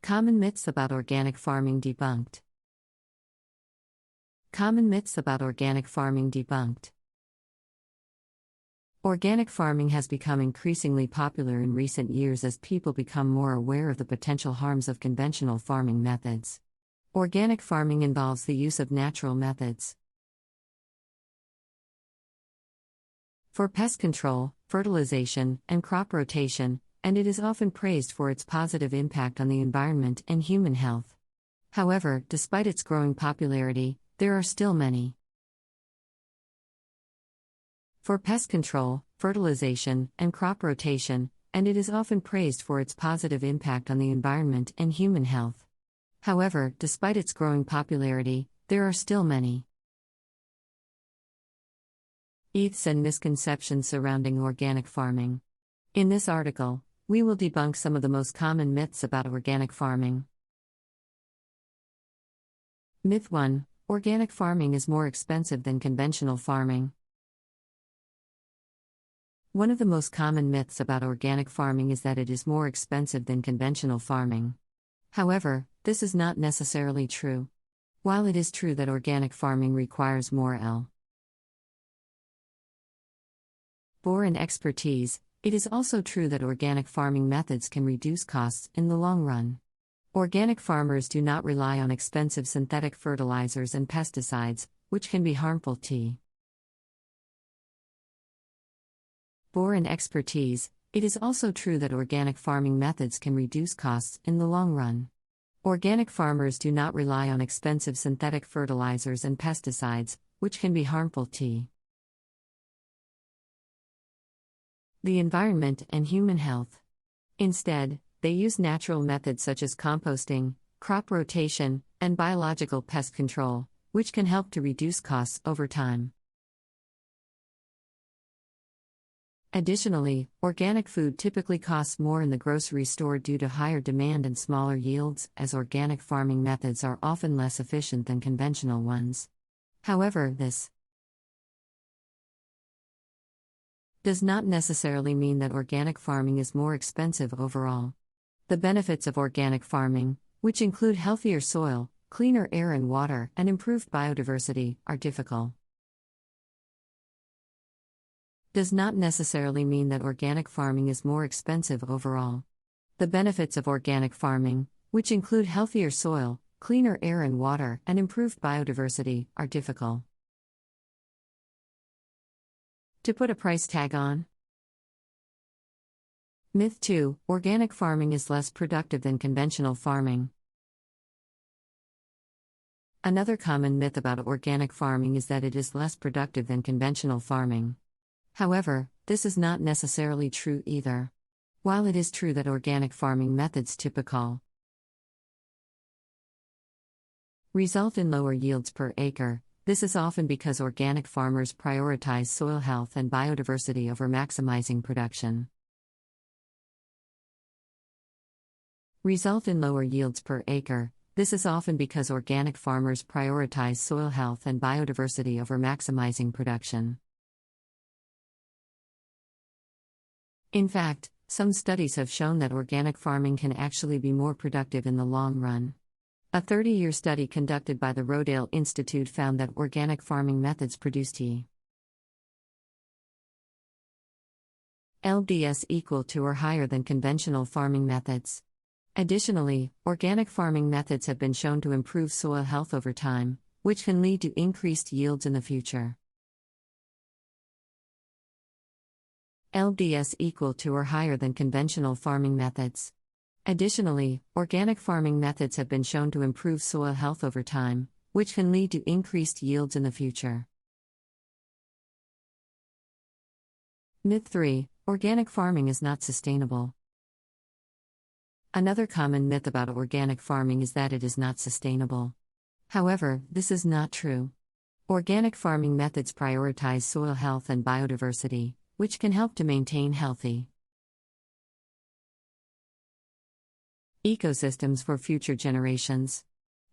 Common myths about organic farming debunked. Common myths about organic farming debunked. Organic farming has become increasingly popular in recent years as people become more aware of the potential harms of conventional farming methods. Organic farming involves the use of natural methods for pest control, fertilization, and crop rotation, and it is often praised for its positive impact on the environment and human health. However, despite its growing popularity, there are still many. For pest control, fertilization, and crop rotation, and it is often praised for its positive impact on the environment and human health. However, despite its growing popularity, there are still many myths and misconceptions surrounding organic farming. In this article, we will debunk some of the most common myths about organic farming. Myth 1: Organic farming is more expensive than conventional farming. One of the most common myths about organic farming is that it is more expensive than conventional farming. However, this is not necessarily true. While it is true that organic farming requires more labor and expertise, it is also true that organic farming methods can reduce costs in the long run. Organic farmers do not rely on expensive synthetic fertilizers and pesticides, which can be harmful to labor and expertise. It is also true that organic farming methods can reduce costs in the long run. Organic farmers do not rely on expensive synthetic fertilizers and pesticides, which can be harmful to the environment and human health. Instead, they use natural methods such as composting, crop rotation, and biological pest control, which can help to reduce costs over time. Additionally, organic food typically costs more in the grocery store due to higher demand and smaller yields, as organic farming methods are often less efficient than conventional ones. However, this does not necessarily mean that organic farming is more expensive overall. The benefits of organic farming, which include healthier soil, cleaner air and water, and improved biodiversity, are difficult. Does not necessarily mean that organic farming is more expensive overall. The benefits of organic farming, which include healthier soil, cleaner air and water, and improved biodiversity, are difficult to put a price tag on. Myth 2: Organic farming is less productive than conventional farming. Another common myth about organic farming is that it is less productive than conventional farming. However, this is not necessarily true either. While it is true that organic farming methods typically result in lower yields per acre, this is often because organic farmers prioritize soil health and biodiversity over maximizing production. Result in lower yields per acre. This is often because organic farmers prioritize soil health and biodiversity over maximizing production. In fact, some studies have shown that organic farming can actually be more productive in the long run. A 30-year study conducted by the Rodale Institute found that organic farming methods produced LDS equal to or higher than conventional farming methods. Additionally, organic farming methods have been shown to improve soil health over time, which can lead to increased yields in the future. LDS equal to or higher than conventional farming methods. Additionally, organic farming methods have been shown to improve soil health over time, which can lead to increased yields in the future. Myth 3: Organic farming is not sustainable. Another common myth about organic farming is that it is not sustainable. However, this is not true. Organic farming methods prioritize soil health and biodiversity, which can help to maintain healthy ecosystems for future generations.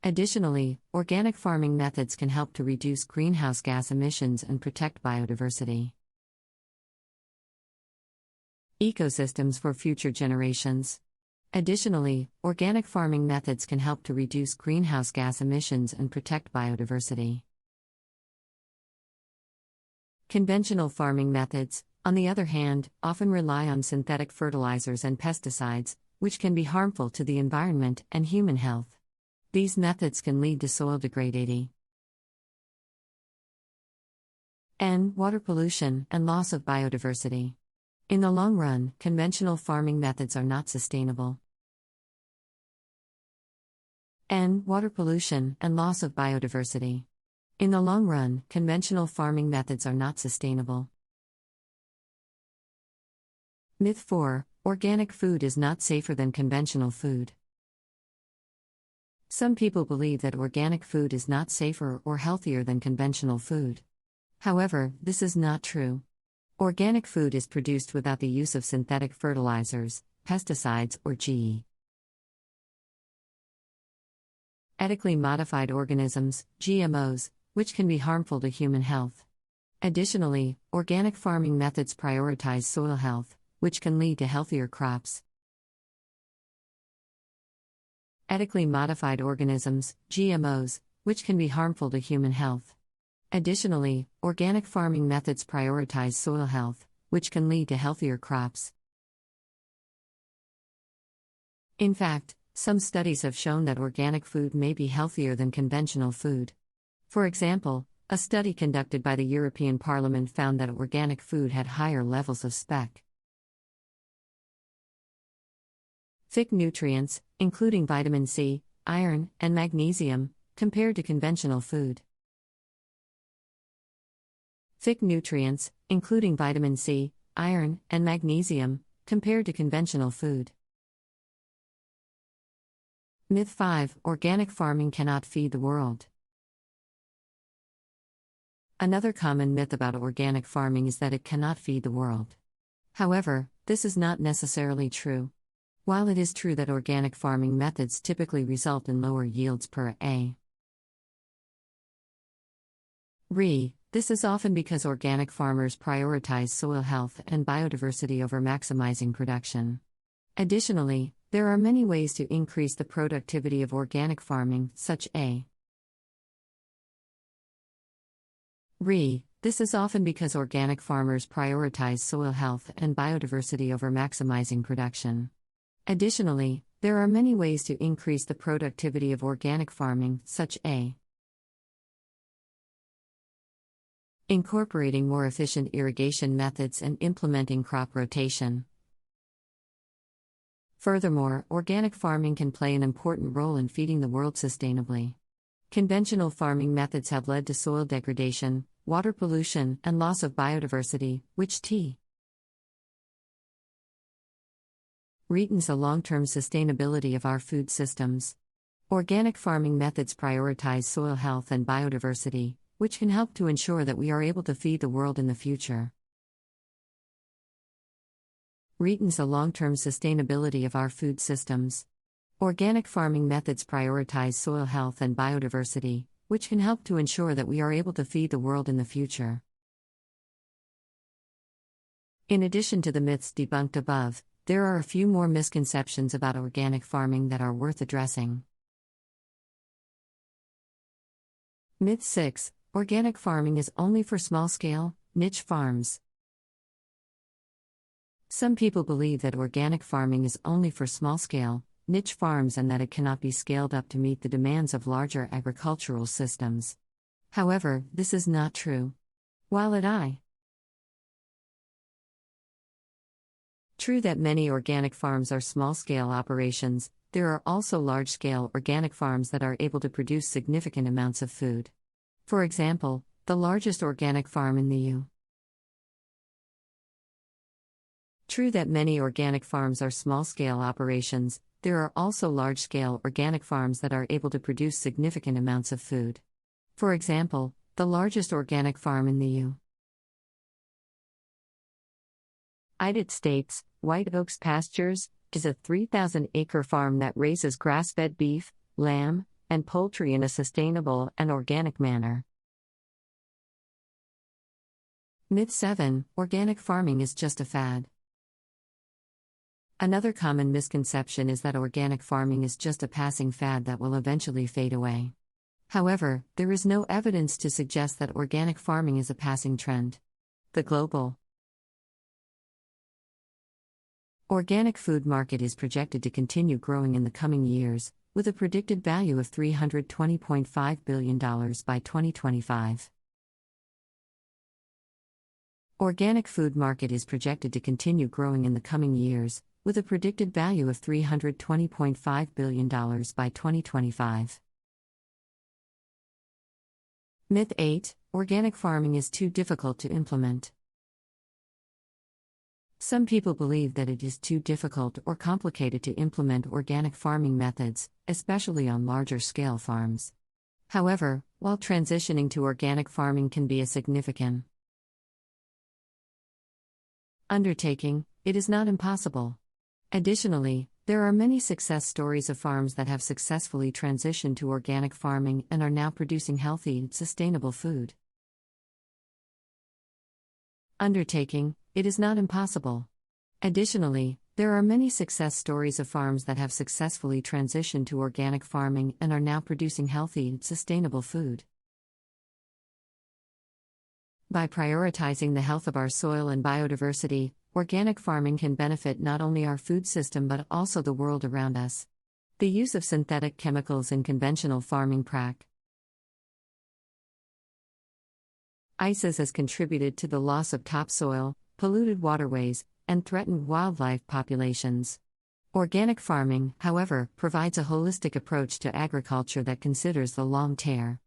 Additionally, organic farming methods can help to reduce greenhouse gas emissions and protect biodiversity ecosystems for future generations. Additionally, organic farming methods can help to reduce greenhouse gas emissions and protect biodiversity. Conventional farming methods, on the other hand, often rely on synthetic fertilizers and pesticides, which can be harmful to the environment and human health. These methods can lead to soil degradation and water pollution and loss of biodiversity. In the long run, conventional farming methods are not sustainable. And water pollution and loss of biodiversity. In the long run, conventional farming methods are not sustainable. Myth 4: Organic food is not safer than conventional food. Some people believe that organic food is not safer or healthier than conventional food. However, this is not true. Organic food is produced without the use of synthetic fertilizers, pesticides, or genetically modified organisms, GMOs, which can be harmful to human health. Additionally, organic farming methods prioritize soil health, which can lead to healthier crops. Genetically modified organisms, GMOs, which can be harmful to human health. Additionally, organic farming methods prioritize soil health, which can lead to healthier crops. In fact, some studies have shown that organic food may be healthier than conventional food. For example, a study conducted by the European Parliament found that organic food had higher levels of specific nutrients, including vitamin C, iron, and magnesium, compared to conventional food. Specific nutrients, including vitamin C, iron, and magnesium, compared to conventional food. Myth 5: Organic farming cannot feed the world. Another common myth about organic farming is that it cannot feed the world. However, this is not necessarily true. While it is true that organic farming methods typically result in lower yields per acre, this is often because organic farmers prioritize soil health and biodiversity over maximizing production. Additionally, there are many ways to increase the productivity of organic farming, such as This is often because organic farmers prioritize soil health and biodiversity over maximizing production. Additionally, there are many ways to increase the productivity of organic farming, such as incorporating more efficient irrigation methods and implementing crop rotation. Furthermore, organic farming can play an important role in feeding the world sustainably. Conventional farming methods have led to soil degradation, water pollution, and loss of biodiversity, which threatens the long-term sustainability of our food systems. Organic farming methods prioritize soil health and biodiversity, which can help to ensure that we are able to feed the world in the future. Threatens the long-term sustainability of our food systems. Organic farming methods prioritize soil health and biodiversity, which can help to ensure that we are able to feed the world in the future. In addition to the myths debunked above, there are a few more misconceptions about organic farming that are worth addressing. Myth 6: Organic farming is only for small-scale, niche farms. Some people believe that organic farming is only for small-scale, niche farms and that it cannot be scaled up to meet the demands of larger agricultural systems. However, this is not true. While it is true that many organic farms are small-scale operations, there are also large-scale organic farms that are able to produce significant amounts of food. For example, the largest organic farm in the True that many organic farms are small-scale operations, there are also large-scale organic farms that are able to produce significant amounts of food. For example, the largest organic farm in the United States, White Oaks Pastures, is a 3,000-acre farm that raises grass-fed beef, lamb, and poultry in a sustainable and organic manner. Myth 7: Organic farming is just a fad. Another common misconception is that organic farming is just a passing fad that will eventually fade away. However, there is no evidence to suggest that organic farming is a passing trend. The global organic food market is projected to continue growing in the coming years, with a predicted value of $320.5 billion by 2025. Organic food market is projected to continue growing in the coming years, with a predicted value of $320.5 billion by 2025. Myth 8: Organic farming is too difficult to implement. Some people believe that it is too difficult or complicated to implement organic farming methods, especially on larger scale farms. However, while transitioning to organic farming can be a significant undertaking, it is not impossible. Additionally, there are many success stories of farms that have successfully transitioned to organic farming and are now producing healthy, sustainable food. Undertaking: it is not impossible. Additionally, there are many success stories of farms that have successfully transitioned to organic farming and are now producing healthy, sustainable food. By prioritizing the health of our soil and biodiversity, organic farming can benefit not only our food system but also the world around us. The use of synthetic chemicals in conventional farming practices has contributed to the loss of topsoil, polluted waterways, and threatened wildlife populations. Organic farming, however, provides a holistic approach to agriculture that considers the long term.